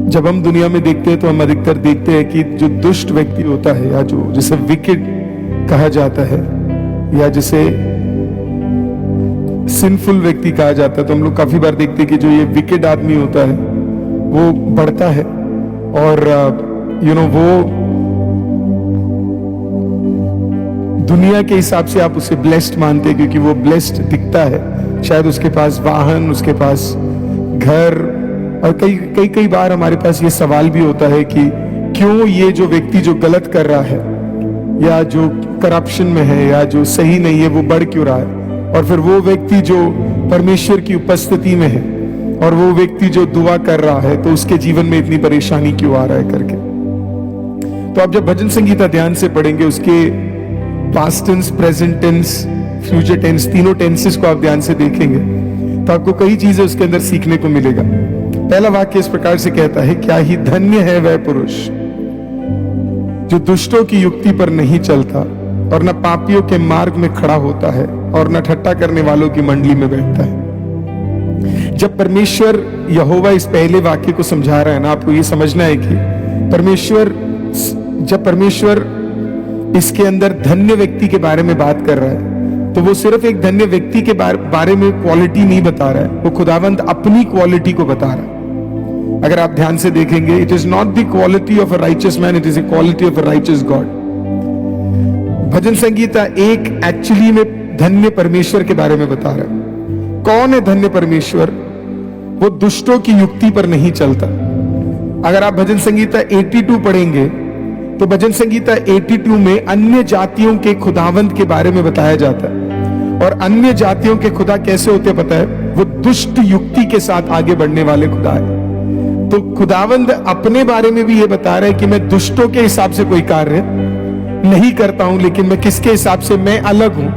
जब हम दुनिया में देखते हैं तो हम अधिकतर देखते हैं कि जो दुष्ट व्यक्ति होता है या जो जिसे विकेड कहा जाता है या जिसे सिंफुल व्यक्ति कहा जाता है, तो हम लोग काफी बार देखते हैं कि जो ये विकेड आदमी होता है वो बढ़ता है और वो दुनिया के हिसाब से आप उसे ब्लेस्ड मानते हैं क्योंकि वो ब्लेस्ड दिखता है। शायद उसके पास वाहन, उसके पास घर, और कई बार हमारे पास ये सवाल भी होता है कि क्यों ये जो व्यक्ति जो गलत कर रहा है या जो करप्शन में है या जो सही नहीं है वो बढ़ क्यों रहा है, और फिर वो व्यक्ति जो परमेश्वर की उपस्थिति में है और वो व्यक्ति जो दुआ कर रहा है तो उसके जीवन में इतनी परेशानी क्यों आ रहा है करके। तो आप जब भजन संगीता ध्यान से पढ़ेंगे, उसके past tense, present tense, future tense, तीनों टेंसेस को आप ध्यान से देखेंगे तो आपको कई चीजें उसके अंदर सीखने को मिलेगा। पहला वाक्य इस प्रकार से कहता है, क्या ही धन्य है वह पुरुष जो दुष्टों की युक्ति पर नहीं चलता और न पापियों के मार्ग में खड़ा होता है और न ठट्टा करने वालों की मंडली में बैठता है। जब परमेश्वर यहोवा इस पहले वाक्य को समझा रहा है ना, आपको ये समझना है कि जब परमेश्वर इसके अंदर धन्य व्यक्ति के बारे में बात कर रहा है तो वो सिर्फ एक धन्य व्यक्ति के बारे में क्वालिटी नहीं बता रहा है, वो खुदावंद अपनी क्वालिटी को बता रहा है। अगर आप ध्यान से देखेंगे, it is not the quality of a righteous man, it is a quality of a righteous God. भजन संगीता एक एक्चुअली में धन्य परमेश्वर के बारे में बता रहा है। कौन है धन्य परमेश्वर? वो दुष्टों की युक्ति पर नहीं चलता। अगर आप भजन संगीता 82 पढ़ेंगे तो भजन संगीता 82 में अन्य जातियों के खुदावंद के बारे में बताया जाता है। और अन्य जातियों के खुदा कैसे होते पता है? वो दुष्ट युक्ति के साथ आगे बढ़ने वाले खुदा है। तो खुदावंद अपने बारे में भी ये बता रहा है कि मैं दुष्टों के हिसाब से कोई कार्य नहीं करता हूं, लेकिन मैं किसके हिसाब से? मैं अलग हूं,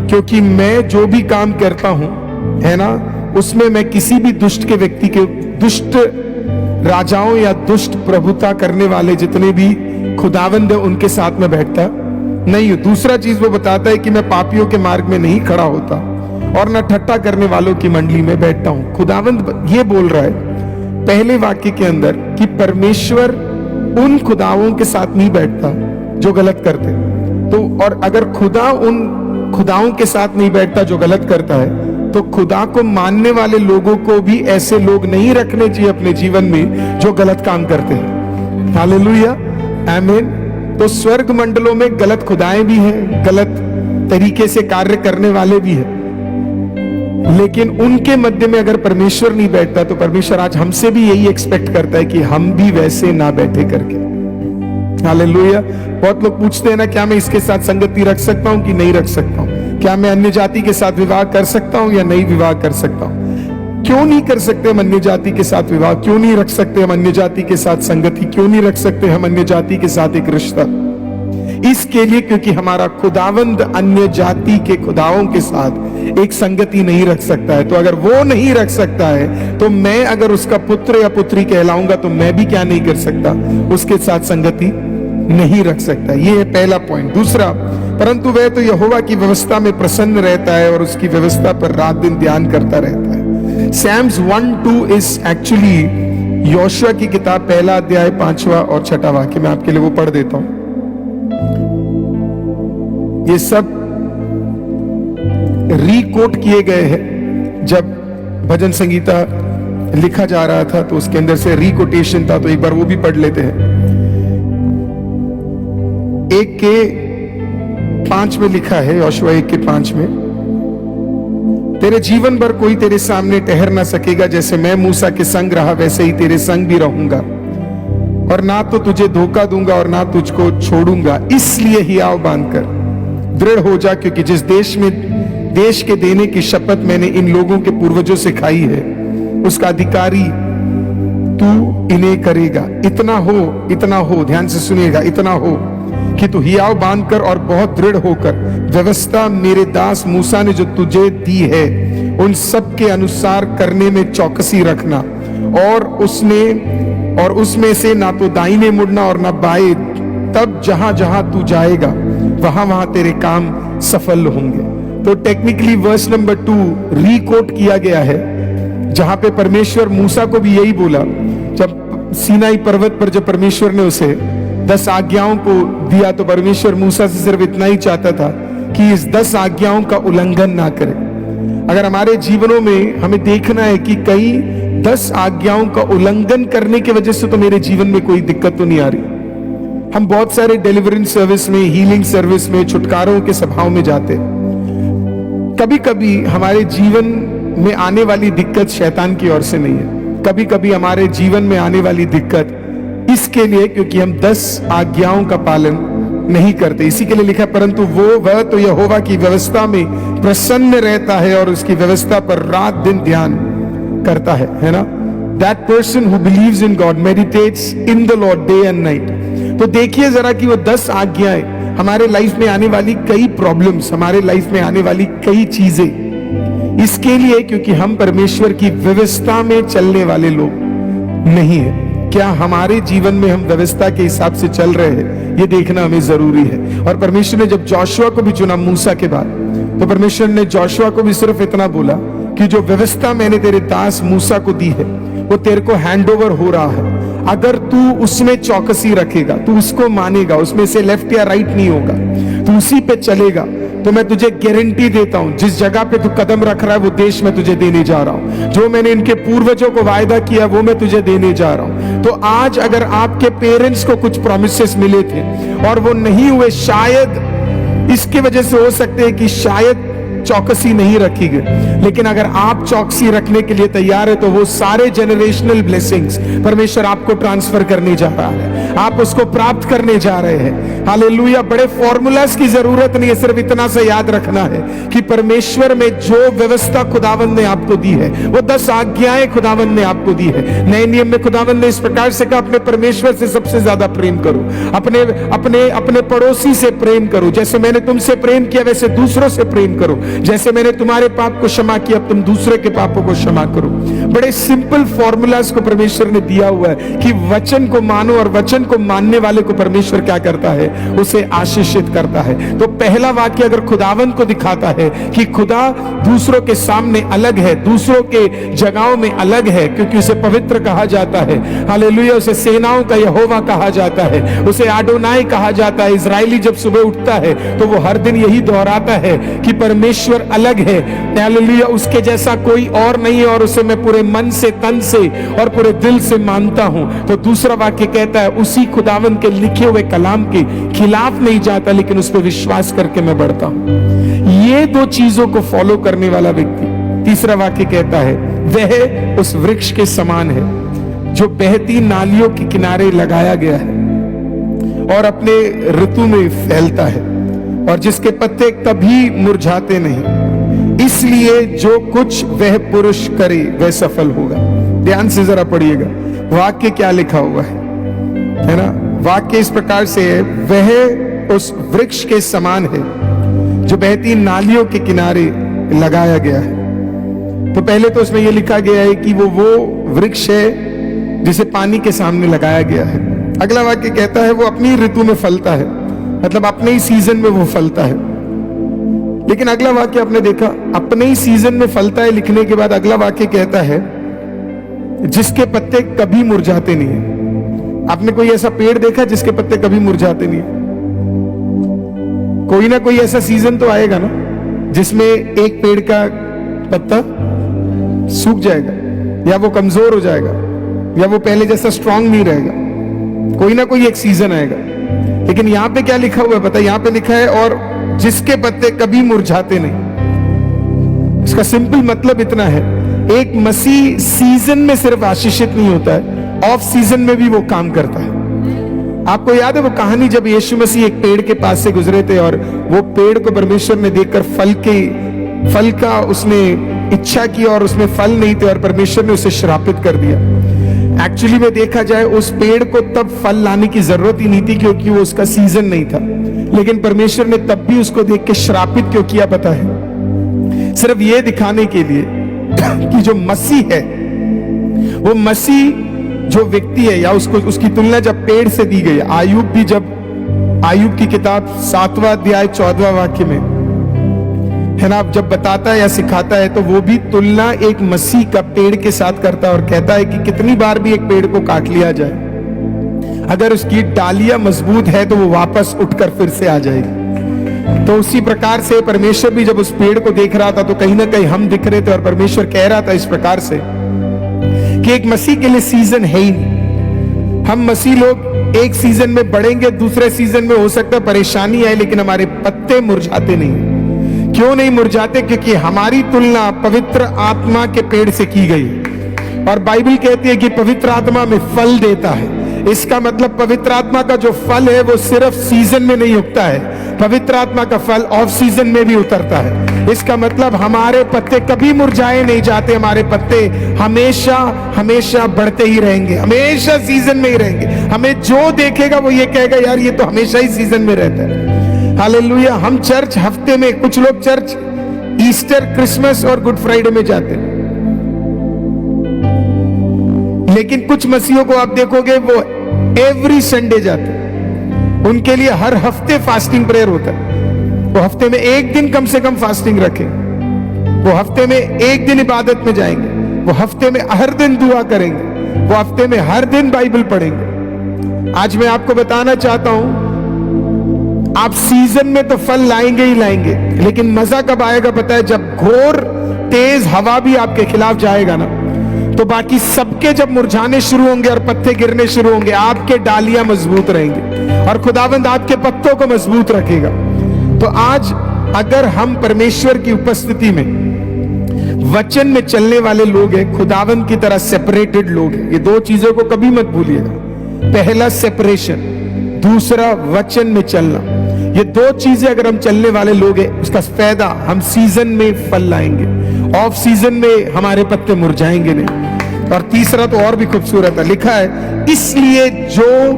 क्योंकि मैं जो भी काम करता हूं, है ना, उसमें मैं किसी भी दुष्ट के व्यक्ति के, दुष्ट राजाओं या दुष्ट प्रभुता करने वाले जितने भी खुदावंद है उनके साथ में बैठता नहीं हूं। दूसरा चीज वो बताता है कि मैं पापियों के मार्ग में नहीं खड़ा होता और न ठट्टा करने वालों की मंडली में बैठता हूं। खुदावंद ये बोल रहा है पहले वाक्य के अंदर कि परमेश्वर उन खुदाओं के साथ नहीं बैठता जो गलत करते। तो और अगर खुदा उन खुदाओं के साथ नहीं बैठता जो गलत करता है, तो खुदा को मानने वाले लोगों को भी ऐसे लोग नहीं रखने चाहिए अपने जीवन में जो गलत काम करते हैं। हालेलुया, आमीन। तो स्वर्ग मंडलों में गलत खुदाएं भी हैं, गलत तरीके से कार्य करने वाले भी हैं, लेकिन उनके मध्य में अगर परमेश्वर नहीं बैठता तो परमेश्वर आज हमसे भी यही एक्सपेक्ट करता है कि हम भी वैसे ना बैठे करके। हालेलुया। बहुत लोग पूछते हैं ना, क्या मैं इसके साथ संगति रख सकता हूं कि नहीं रख सकता हूं? क्या मैं अन्य जाति के साथ विवाह कर सकता हूं या नहीं विवाह कर सकता हूं? क्यों नहीं कर सकते हम अन्य जाति के साथ विवाह? क्यों नहीं रख सकते हम अन्य जाति के साथ संगति? क्यों नहीं रख सकते हम अन्य जाति के साथ एक रिश्ता? इसके लिए क्योंकि हमारा खुदावंद अन्य जाति के खुदाओं के साथ एक संगति नहीं रख सकता है। तो अगर वो नहीं रख सकता है तो मैं अगर उसका पुत्र या पुत्री कहलाऊंगा तो मैं भी क्या नहीं कर सकता? उसके साथ संगति नहीं रख सकता। ये है पहला पॉइंट। दूसरा, परंतु वह तो यहोवा की व्यवस्था में प्रसन्न रहता है और उसकी व्यवस्था पर रात दिन ध्यान करता रहता है। Psalms 1-2 इज एक्चुअली योशुआ की किताब, पहला अध्याय 5वां और 6वां वाक्य। मैं आपके लिए वो पढ़ देता हूं। ये सब रिकोट किए गए हैं। जब भजन संगीता लिखा जा रहा था तो उसके अंदर से रिकोटेशन था, तो एक बार वो भी पढ़ लेते हैं। 1:5 में लिखा है, योशुआ 1:5 में, तेरे जीवन भर कोई तेरे सामने ठहर ना सकेगा, जैसे मैं मूसा के संग रहा वैसे ही तेरे संग भी रहूंगा, और ना तो तुझे धोखा दूंगा और ना तुझको छोड़ूंगा। इसलिए हियाव बांधकर दृढ़ हो जा, क्योंकि जिस देश के देने की शपथ मैंने इन लोगों के पूर्वजों से खाई है, उसका अधिकारी तू इन्हें करेगा। इतना हो, ध्यान से सुनिएगा, इतना हो कि तू हियाव बांधकर और बहुत दृढ़ होकर व्यवस्था मेरे दास मूसा ने जो तुझे दी है उन सब के अनुसार करने में चौकसी रखना, और उसमें से ना तो दाहिने मुड़ना और ना बाएं, तब जहां जहां तू जाएगा वहां वहां तेरे काम सफल होंगे। तो टेक्निकली वर्स नंबर 2 रिकोट किया गया है, जहां पे परमेश्वर मूसा को भी यही बोला। जब सीनाई पर्वत पर जब परमेश्वर ने उसे 10 आज्ञाओं को दिया तो परमेश्वर मूसा से सिर्फ इतना ही चाहता था कि इस 10 आज्ञाओं का उल्लंघन ना करे। अगर हमारे जीवनों में हमें देखना है कि कई 10 आज्ञाओं का उल्लंघन करने की वजह से तो मेरे जीवन में कोई दिक्कत तो नहीं आ रही। हम बहुत सारे डिलीवरेंस सर्विस में, हीलिंग सर्विस में, छुटकारों के सभाओं में जाते हैं। कभी कभी हमारे जीवन में आने वाली दिक्कत शैतान की ओर से नहीं है। कभी कभी हमारे जीवन में आने वाली दिक्कत इसके लिए क्योंकि हम 10 आज्ञाओं का पालन नहीं करते। इसी के लिए लिखा, परंतु वह तो यहोवा की व्यवस्था में प्रसन्न रहता है और उसकी व्यवस्था पर रात दिन ध्यान करता है ना। That person who believes in God meditates in the Lord day and night। तो देखिए जरा कि वो 10 आज्ञाएं हमारे लाइफ में आने वाली कई प्रॉब्लम्स, हमारे लाइफ में आने वाली कई चीजें इसके लिए क्योंकि हम परमेश्वर की व्यवस्था में चलने वाले लोग नहीं है। क्या हमारे जीवन में हम व्यवस्था के हिसाब से चल रहे हैं, ये देखना हमें जरूरी है। और परमेश्वर ने जब जोशुआ को भी चुना मूसा के बाद, तो परमेश्वर ने जोशुआ को भी सिर्फ इतना बोला कि जो व्यवस्था मैंने तेरे दास मूसा को दी है वो तेरे को हैंडओवर हो रहा है। अगर तू उसमें चौकसी रखेगा, तू उसको मानेगा, उसमें से लेफ्ट या राइट नहीं होगा, तू उसी पे चलेगा, तो मैं तुझे गारंटी देता हूं जिस जगह पे तू कदम रख रहा है वो देश मैं तुझे देने जा रहा हूं। जो मैंने इनके पूर्वजों को वायदा किया वो मैं तुझे देने जा रहा हूं। तो आज अगर आपके पेरेंट्स को कुछ प्रोमिसेस मिले थे और वो नहीं हुए, शायद इसकी वजह से हो सकते हैं कि शायद चौकसी नहीं रखी गई, लेकिन अगर आप चौकसी रखने के लिए तैयार है तो वो सारे जनरेशनल ब्लेसिंग्स परमेश्वर आपको ट्रांसफर करने जा रहा है, आप उसको प्राप्त करने जा रहे हैं। हालेलुया। बड़े फॉर्मूलास की जरूरत नहीं है, सिर्फ इतना सा याद रखना है कि परमेश्वर में जो व्यवस्था खुदावंद ने आपको दी है, वो 10 आज्ञाएं खुदावंद ने आपको दी है। नए नियम में खुदावंद ने इस प्रकार से कहा, अपने परमेश्वर से सबसे ज्यादा प्रेम करो, अपने अपने अपने पड़ोसी से प्रेम करो, जैसे मैंने तुमसे प्रेम किया वैसे दूसरों से प्रेम करो, जैसे मैंने तुम्हारे पाप को क्षमा किया अब तुम दूसरे के पापों को क्षमा करो। बड़े सिंपल फॉर्मूलास को परमेश्वर ने दिया हुआ है कि वचन को मानो, और वचन को मानने वाले को परमेश्वर क्या करता है, उसे आशीषित करता है। तो पहला वाक्य अगर खुदावंद को दिखाता है कि खुदा दूसरों के सामने अलग है, दूसरों के जगहों में अलग है, क्योंकि उसे पवित्र कहा जाता है। हालेलुया। उसे सेनाओं का यहोवा कहा जाता है, उसे आडोनाई कहा जाता है। इजरायली जब सुबह उठता है तो वो हर दिन यही दोहराता है कि परमेश्वर अलग है। हालेलुया। उसके जैसा कोई और नहीं है और उसे मैं पूरे मन से, तन से और पूरे दिल से मानता हूं। तो दूसरा वाक्य कहता है, उसी खुदावंद के लिखे हुए कलाम के खिलाफ नहीं जाता, लेकिन उस पर विश्वास करके मैं बढ़ता हूं। ये 2 चीजों को फॉलो करने वाला व्यक्ति, तीसरा वाक्य कहता है, वह उस वृक्ष के समान है जो बहती नालियों के किनारे लगाया गया है और अपने ऋतु में फैलता है और जिसके पत्ते कभी मुरझाते नहीं। इसलिए जो कुछ वह पुरुष करे वह सफल होगा। ध्यान से जरा पढ़िएगा वाक्य क्या लिखा हुआ है ना। वाक्य इस प्रकार से है, वह उस वृक्ष के समान है जो बहती नालियों के किनारे लगाया गया है। तो पहले तो उसमें यह लिखा गया है कि वो वृक्ष है जिसे पानी के सामने लगाया गया है। अगला वाक्य कहता है वो अपनी ऋतु में फलता है, मतलब अपने ही सीजन में वो फलता है। लेकिन अगला वाक्य आपने देखा, अपने ही सीजन में फलता है लिखने के बाद अगला वाक्य कहता है जिसके पत्ते कभी मुरझाते नहीं है। आपने कोई ऐसा पेड़ देखा जिसके पत्ते कभी मुरझाते नहीं है? कोई ना कोई ऐसा सीजन तो आएगा ना जिसमें एक पेड़ का पत्ता सूख जाएगा या वो कमजोर हो जाएगा या वो पहले जैसा स्ट्रांग नहीं रहेगा। कोई ना कोई एक सीजन आएगा। लेकिन यहां पे क्या लिखा हुआ है पता है? यहां पे लिखा है और जिसके पत्ते कभी मुरझाते नहीं। इसका सिंपल मतलब इतना है, एक मसीह सीजन में सिर्फ आशीषित नहीं होता है, ऑफ सीजन में भी वो काम करता है। आपको याद है वो कहानी जब यीशु मसीह एक पेड़ के पास से गुजरे थे और वो पेड़ को परमेश्वर ने देखकर फल का उसने इच्छा की और उसमें फल नहीं थे और परमेश्वर ने उसे श्रापित कर दिया। एक्चुअली में देखा जाए उस पेड़ को तब फल लाने की जरूरत ही नहीं थी क्योंकि वो उसका सीजन नहीं था, लेकिन परमेश्वर ने तब भी उसको देख के श्रापित क्यों किया पता है? सिर्फ ये दिखाने के लिए कि जो मसीह है, वो मसीह जो व्यक्ति है, या उसकी तुलना जब पेड़ से दी गई। आयुब भी, जब आयुब की किताब 7वां अध्याय 14वां वाक्य में है ना, जब बताता है या सिखाता है तो वो भी तुलना एक मसीह का पेड़ के साथ करता है और कहता है कि कितनी बार भी एक पेड़ को काट लिया जाए, अगर उसकी डालियां मजबूत है तो वो वापस उठकर फिर से आ जाएगी। तो उसी प्रकार से परमेश्वर भी जब उस पेड़ को देख रहा था तो कहीं ना कहीं हम दिख रहे थे और परमेश्वर कह रहा था इस प्रकार से कि एक मसीह के लिए सीजन है ही नहीं। हम मसीह लोग एक सीजन में बढ़ेंगे, दूसरे सीजन में हो सकता है परेशानी आए, लेकिन हमारे पत्ते मुरझाते नहीं। क्यों नहीं मुरझाते? क्योंकि हमारी तुलना पवित्र आत्मा के पेड़ से की गई और बाइबल कहती है कि पवित्र आत्मा में फल देता है। इसका मतलब पवित्र आत्मा का जो फल है वो सिर्फ सीजन में नहीं उगता है, पवित्र आत्मा का फल ऑफ सीजन में भी उतरता है। इसका मतलब हमारे पत्ते कभी मुरझाए नहीं जाते, हमारे पत्ते हमेशा हमेशा बढ़ते ही रहेंगे, हमेशा सीजन में ही रहेंगे। हमें जो देखेगा वो ये कहेगा यार ये तो हमेशा ही सीजन में रहता है। हालेलुया। हम चर्च हफ्ते में, कुछ लोग चर्च ईस्टर, क्रिसमस और गुड फ्राइडे में जाते हैं, लेकिन कुछ मसीहों को आप देखोगे वो एवरी संडे जाते हैं। उनके लिए हर हफ्ते फास्टिंग प्रेयर होता है। वो हफ्ते में एक दिन कम से कम फास्टिंग रखें, वो हफ्ते में एक दिन इबादत में जाएंगे, वो हफ्ते में हर दिन दुआ करेंगे, वो हफ्ते में हर दिन बाइबल पढ़ेंगे। आज मैं आपको बताना चाहता हूं, आप सीजन में तो फल लाएंगे ही लाएंगे, लेकिन मजा कब आएगा पता है? जब घोर तेज हवा भी आपके खिलाफ जाएगा ना, तो बाकी सबके जब मुरझाने शुरू होंगे और पत्ते गिरने शुरू होंगे, आपके डालियां मजबूत रहेंगे और खुदावंद आपके पत्तों को मजबूत रखेगा। तो आज अगर हम परमेश्वर की उपस्थिति में वचन में चलने वाले लोग हैं, खुदावंद की तरह सेपरेटेड लोग हैं, ये दो चीजों को कभी मत भूलिएगा। पहला सेपरेशन, दूसरा वचन में चलना। ये दो चीजें अगर हम चलने वाले लोग हैं, उसका फायदा हम सीजन में फल लाएंगे, ऑफ सीजन में हमारे पत्ते मुरझाएंगे नहीं। और तीसरा तो और भी खूबसूरत है, लिखा है इसलिए जो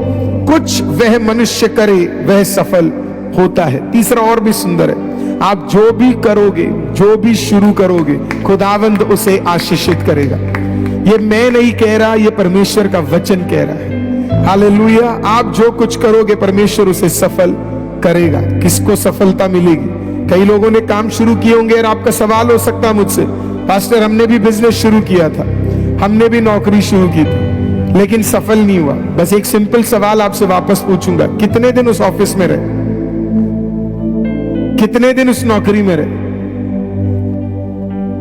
कुछ वह मनुष्य करे वह सफल होता है। तीसरा और भी सुंदर है, आप जो भी करोगे, जो भी शुरू करोगे, खुदावंद उसे आशीषित करेगा। ये मैं नहीं कह रहा, ये परमेश्वर का वचन कह रहा है। हालेलुया। आप जो कुछ करोगे परमेश्वर उसे सफल करेगा। किसको सफलता मिलेगी? कई लोगों ने काम शुरू किए होंगे और आपका सवाल हो सकता है मुझसे, पास्टर हमने भी बिजनेस शुरू किया था, हमने भी नौकरी शुरू की थी, लेकिन सफल नहीं हुआ। बस एक सिंपल सवाल आपसे वापस पूछूंगा, कितने दिन उस ऑफिस में रहे? कितने दिन उस नौकरी में रहे?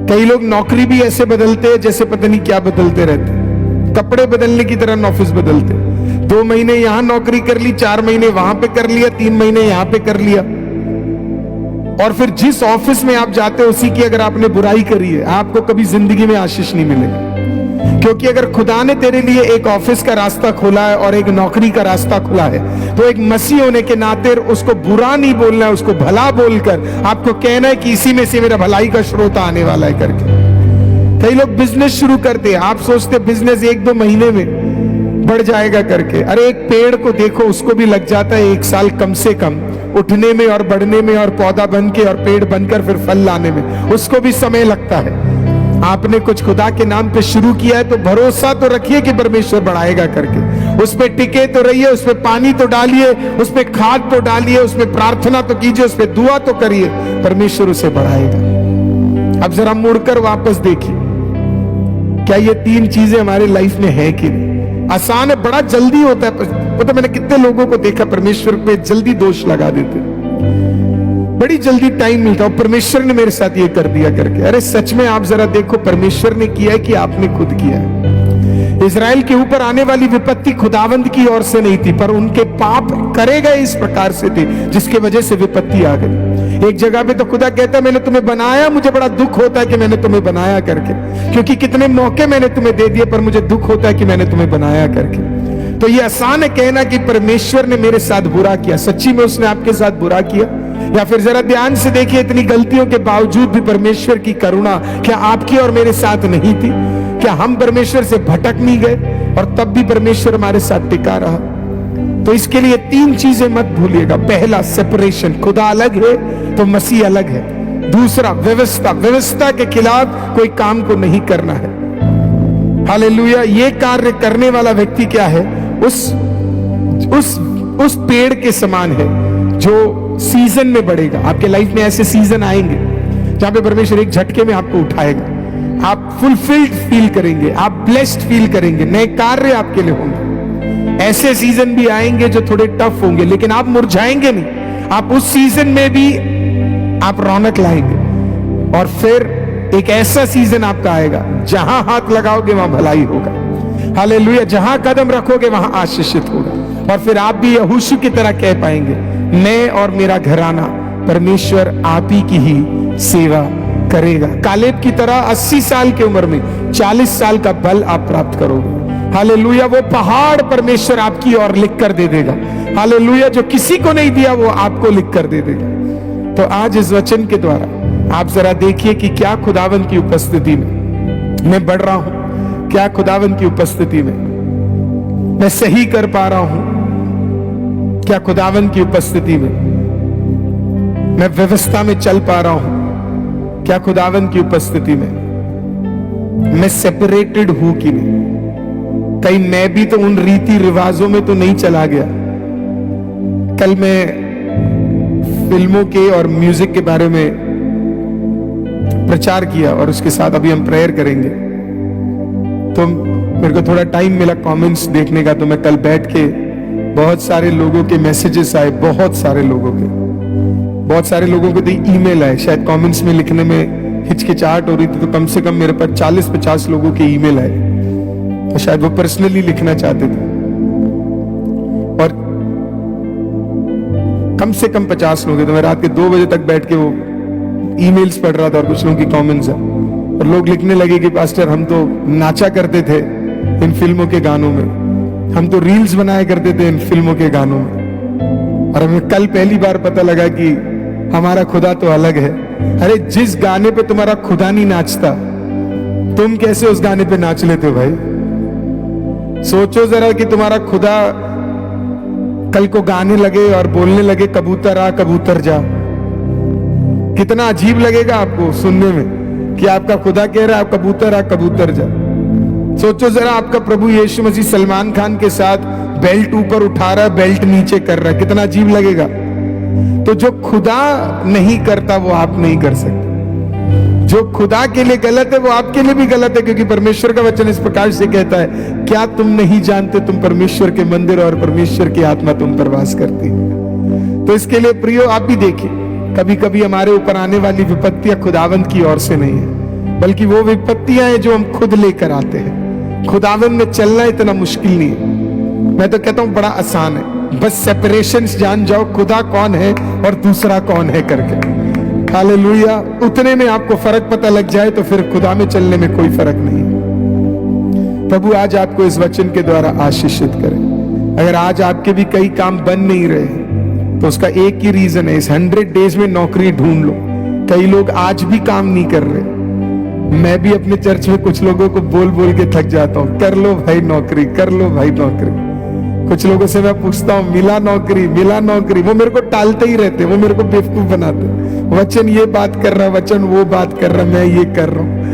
कई लोग नौकरी भी ऐसे बदलते हैं जैसे पता नहीं क्या बदलते रहते, कपड़े बदलने की तरह ऑफिस बदलते। 2 महीने यहां नौकरी कर ली, 4 महीने वहां पे कर लिया, 3 महीने यहां पे कर लिया, और फिर जिस ऑफिस में आप जाते हो उसी की अगर आपने बुराई करी है, आपको कभी जिंदगी में आशीष नहीं मिलेगा। क्योंकि अगर खुदा ने तेरे लिए एक ऑफिस का रास्ता खोला है और एक नौकरी का रास्ता खुला है, तो एक मसीह होने के नाते उसको बुरा नहीं बोलना है, उसको भला बोलकर आपको कहना है कि इसी में से मेरा भलाई का स्रोत आने वाला है करके। कई लोग बिजनेस शुरू करते हैं, आप सोचते बिजनेस 1-2 महीने में बढ़ जाएगा करके। अरे एक पेड़ को देखो, उसको भी लग जाता है 1 साल कम से कम उठने में और बढ़ने में और पौधा बन के और पेड़ बनकर फिर फल लाने में, उसको भी समय लगता है। आपने कुछ खुदा के नाम पे शुरू किया है तो भरोसा तो रखिए कि परमेश्वर बढ़ाएगा करके। उस पे टिके तो रहिए, उस पे पानी तो डालिए, उस पे खाद तो डालिए, उस पे प्रार्थना तो कीजिए, उस पे दुआ तो करिए, परमेश्वर उसे बढ़ाएगा। अब जरा मुड़कर वापस देखिए, क्या ये 3 चीजें हमारे लाइफ में है कि नहीं? आसान है, बड़ा जल्दी होता है। तो मैंने कितने लोगों को देखा परमेश्वर पे जल्दी दोष लगा देते, बड़ी जल्दी टाइम मिलता है, परमेश्वर ने मेरे साथ ये कर दिया करके। अरे सच में आप जरा देखो, परमेश्वर ने किया है कि आपने खुद किया है? इजराइल के ऊपर आने वाली विपत्ति खुदावंद की ओर से नहीं थी, पर उनके पाप करे गए इस प्रकार से थे जिसके वजह से विपत्ति आ गई। एक जगह पे तो खुदा कहता है मैंने तुम्हें बनाया, मुझे बड़ा दुख होता है कि मैंने तुम्हें बनाया करके, क्योंकि कितने मौके मैंने तुम्हें दे दिए, पर मुझे दुख होता है कि मैंने तुम्हें बनाया करके। तो ये आसान है कहना कि परमेश्वर ने मेरे साथ बुरा किया। सच्ची में उसने आपके साथ बुरा किया? या फिर जरा ध्यान से देखिए, इतनी गलतियों के बावजूद भी परमेश्वर की करुणा क्या आपकी और मेरे साथ नहीं थी? क्या हम परमेश्वर से भटक नहीं गए और तब भी परमेश्वर हमारे साथ टिका रहा? तो इसके लिए 3 चीजें मत भूलिएगा। पहला सेपरेशन, खुदा अलग है तो मसीह अलग है। दूसरा व्यवस्था, व्यवस्था के खिलाफ कोई काम को नहीं करना है। हालेलुया। ये कार्य करने वाला व्यक्ति क्या है? उस पेड़ के समान है जो सीजन में बढ़ेगा। आपके लाइफ में ऐसे सीजन आएंगे जहां पे परमेश्वर एक झटके में आपको उठाएगा। आप फुलफिल्ड फील करेंगे, आप ब्लेस्ड फील करेंगे, नए कार्य आपके लिए होंगे। ऐसे सीजन भी आएंगे जो थोड़े टफ होंगे, लेकिन आप मुरझाएंगे नहीं। आप उस सीजन में भी आप रौनक लाएंगे। और फिर एक ऐसा सीजन आपका आएगा जहां हाथ लगाओगे वहां भलाई होगा। हालेलुया। जहां कदम रखोगे वहां आशीषित होगा। और फिर आप भी यहोशू की तरह कह पाएंगे, मैं और मेरा घराना परमेश्वर आप ही की ही सेवा करेगा। कालेब की तरह 80 साल की उम्र में 40 साल का बल आप प्राप्त करोगे। हालेलुया। वो पहाड़ परमेश्वर आपकी ओर लिख कर दे देगा। हालेलुया। जो किसी को नहीं दिया वो आपको लिख कर दे देगा। तो आज इस वचन के द्वारा आप जरा देखिए कि क्या खुदावन की उपस्थिति में मैं बढ़ रहा हूं, क्या खुदावन की उपस्थिति में मैं सही कर पा रहा हूं, क्या खुदावन की उपस्थिति में मैं व्यवस्था में चल पा रहा हूं, क्या खुदावन की उपस्थिति में मैं सेपरेटेड हूं कि नहीं। कहीं मैं भी तो उन रीति रिवाजों में तो नहीं चला गया। कल मैं फिल्मों के और म्यूजिक के बारे में प्रचार किया और उसके साथ अभी हम प्रेयर करेंगे। तो मेरे को थोड़ा टाइम मिला कमेंट्स देखने का, तो मैं कल बैठ के बहुत सारे लोगों के मैसेजेस आए, बहुत सारे लोगों को तो ईमेल आए। शायद कमेंट्स में लिखने में हिचकिचाहट हो रही थी, तो कम से कम मेरे पास 40-50 लोगों के ईमेल आए और शायद वो पर्सनली लिखना चाहते थे। और कम से कम 50 लोग थे। तो मैं रात के 2 बजे तक बैठ के वो ईमेल्स पढ़ रहा था और कुछ लोगों की कमेंट्स है। और लोग लिखने लगे कि पास्टर हम तो नाचा करते थे इन फिल्मों के गानों में, हम तो रील्स बनाया करते थे इन फिल्मों के गानों में, और हमें कल पहली बार पता लगा कि हमारा खुदा तो अलग है। अरे जिस गाने पे तुम्हारा खुदा नहीं नाचता, तुम कैसे उस गाने पे नाच लेते हो भाई? सोचो जरा कि तुम्हारा खुदा कल को गाने लगे और बोलने लगे कबूतर आ कबूतर जा, कितना अजीब लगेगा आपको सुनने में कि आपका खुदा कह रहा है आप कबूतर आ कबूतर जा। सोचो जरा आपका प्रभु यीशु मसीह सलमान खान के साथ बेल्ट ऊपर उठा रहा है, बेल्ट नीचे कर रहा है, कितना अजीब लगेगा। तो जो खुदा नहीं करता वो आप नहीं कर सकते। जो खुदा के लिए गलत है वो आपके लिए भी गलत है, क्योंकि परमेश्वर का वचन इस प्रकार से कहता है, क्या तुम नहीं जानते तुम परमेश्वर के मंदिर और परमेश्वर की आत्मा तुम पर वास करती है। तो इसके लिए प्रियो आप भी देखिए, कभी कभी हमारे ऊपर आने वाली विपत्तियां खुदावंद की ओर से नहीं है, बल्कि वो विपत्तियां हैं जो हम खुद लेकर आते हैं। खुदावंद में चलना इतना मुश्किल नहीं है, मैं तो कहता हूं बड़ा आसान है। बस सेपरेशंस जान जाओ, खुदा कौन है और दूसरा कौन है करके। हालेलुया। उतने में आपको फर्क पता लग जाए तो फिर खुदा में चलने में कोई फर्क नहीं है। प्रभु आज आपको इस वचन के द्वारा आशीषित करे। अगर आज आपके भी कई काम बन नहीं रहे तो उसका एक ही रीजन है, इस 100 डेज में नौकरी ढूंढ लो। कई लोग आज भी काम नहीं कर रहे। मैं भी अपने चर्च में कुछ लोगों को बोल बोल के थक जाता हूं, कर लो भाई नौकरी, कर लो भाई नौकरी। कुछ लोगों से मैं पूछता हूं मिला नौकरी, मिला नौकरी, वो मेरे को टालते ही रहते, वो मेरे को बेवकूफ बनाते। वचन ये बात कर रहा, वचन वो बात कर रहा, मैं ये कर रहा हूं।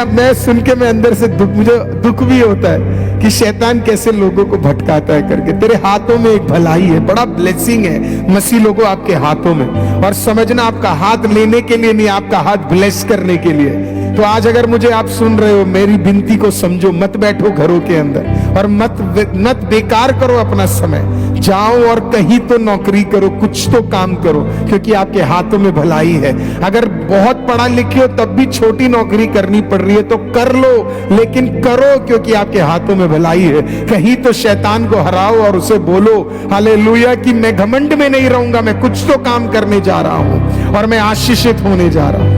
मैं सुन के मैं अंदर से मुझे दुख भी होता है कि शैतान कैसे लोगों को भटकाता है करके। तेरे हाथों में एक भलाई है, बड़ा ब्लेसिंग है मसीह लोगों आपके हाथों में। और समझना आपका हाथ लेने के लिए नहीं, आपका हाथ ब्लेस करने के लिए। तो आज अगर मुझे आप सुन रहे हो, मेरी विनती को समझो, मत बैठो घरों के अंदर और मत बेकार करो अपना समय। जाओ और कहीं तो नौकरी करो, कुछ तो काम करो, क्योंकि आपके हाथों में भलाई है। अगर बहुत पढ़ा लिखे हो तब भी छोटी नौकरी करनी पड़ रही है तो कर लो, लेकिन करो क्योंकि आपके हाथों में भलाई है। कहीं तो शैतान को हराओ और उसे बोलो हालेलुया कि मैं घमंड में नहीं रहूंगा, मैं कुछ तो काम करने जा रहा हूं और मैं आशीषित होने जा रहा हूं।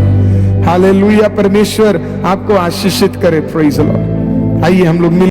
हालेलुया। परमेश्वर आपको आशीषित करे। Praise the Lord. आइए हम लोग मिल